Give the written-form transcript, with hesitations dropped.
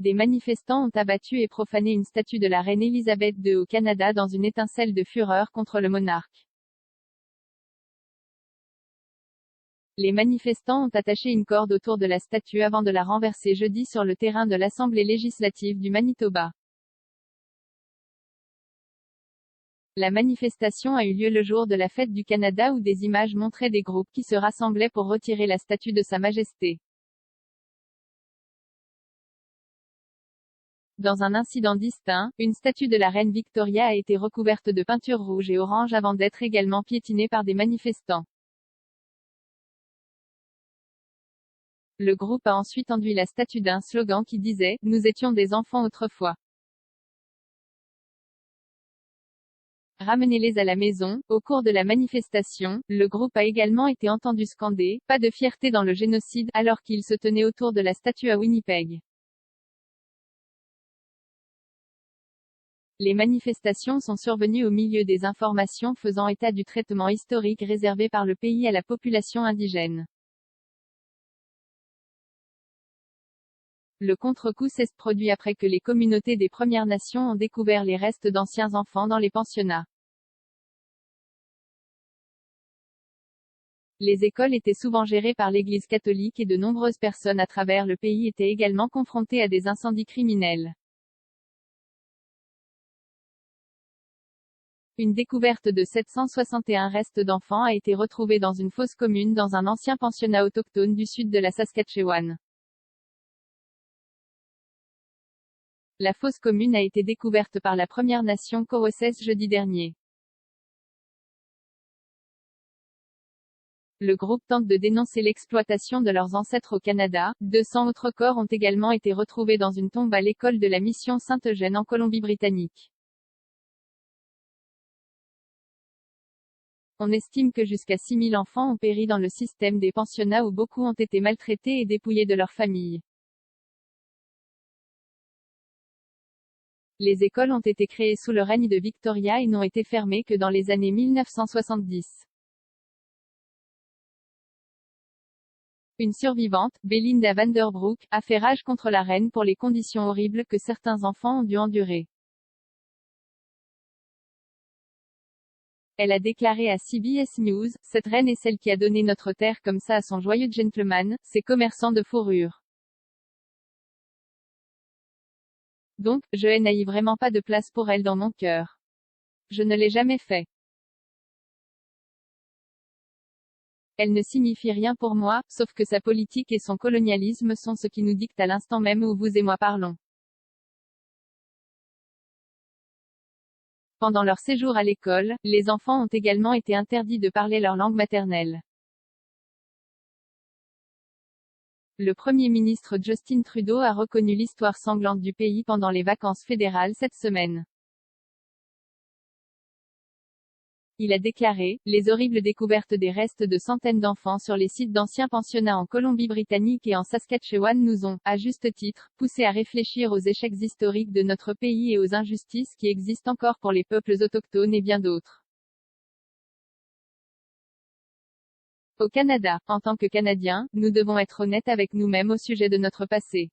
Des manifestants ont abattu et profané une statue de la reine Elisabeth II au Canada dans une étincelle de fureur contre le monarque. Les manifestants ont attaché une corde autour de la statue avant de la renverser jeudi sur le terrain de l'Assemblée législative du Manitoba. La manifestation a eu lieu le jour de la fête du Canada où des images montraient des groupes qui se rassemblaient pour retirer la statue de Sa Majesté. Dans un incident distinct, une statue de la reine Victoria a été recouverte de peinture rouge et orange avant d'être également piétinée par des manifestants. Le groupe a ensuite enduit la statue d'un slogan qui disait « Nous étions des enfants autrefois. Ramenez-les à la maison ». Au cours de la manifestation, le groupe a également été entendu scander « Pas de fierté dans le génocide » alors qu'il se tenait autour de la statue à Winnipeg. Les manifestations sont survenues au milieu des informations faisant état du traitement historique réservé par le pays à la population indigène. Le contre-coup s'est produit après que les communautés des Premières Nations ont découvert les restes d'anciens enfants dans les pensionnats. Les écoles étaient souvent gérées par l'Église catholique et de nombreuses personnes à travers le pays étaient également confrontées à des incendies criminels. Une découverte de 761 restes d'enfants a été retrouvée dans une fosse commune dans un ancien pensionnat autochtone du sud de la Saskatchewan. La fosse commune a été découverte par la Première Nation Cowessess jeudi dernier. Le groupe tente de dénoncer l'exploitation de leurs ancêtres au Canada. 200 autres corps ont également été retrouvés dans une tombe à l'école de la mission Saint-Eugène en Colombie-Britannique. On estime que jusqu'à 6000 enfants ont péri dans le système des pensionnats où beaucoup ont été maltraités et dépouillés de leurs familles. Les écoles ont été créées sous le règne de Victoria et n'ont été fermées que dans les années 1970. Une survivante, Belinda Vanderbroek, a fait rage contre la reine pour les conditions horribles que certains enfants ont dû endurer. Elle a déclaré à CBS News, « Cette reine est celle qui a donné notre terre comme ça à son joyeux gentleman, ses commerçants de fourrure. Donc, je n'ai vraiment pas de place pour elle dans mon cœur. Je ne l'ai jamais fait. Elle ne signifie rien pour moi, sauf que sa politique et son colonialisme sont ce qui nous dictent à l'instant même où vous et moi parlons. » Pendant leur séjour à l'école, les enfants ont également été interdits de parler leur langue maternelle. Le Premier ministre Justin Trudeau a reconnu l'histoire sanglante du pays pendant les vacances fédérales cette semaine. Il a déclaré, « Les horribles découvertes des restes de centaines d'enfants sur les sites d'anciens pensionnats en Colombie-Britannique et en Saskatchewan nous ont, à juste titre, poussés à réfléchir aux échecs historiques de notre pays et aux injustices qui existent encore pour les peuples autochtones et bien d'autres. » Au Canada, en tant que Canadiens, nous devons être honnêtes avec nous-mêmes au sujet de notre passé.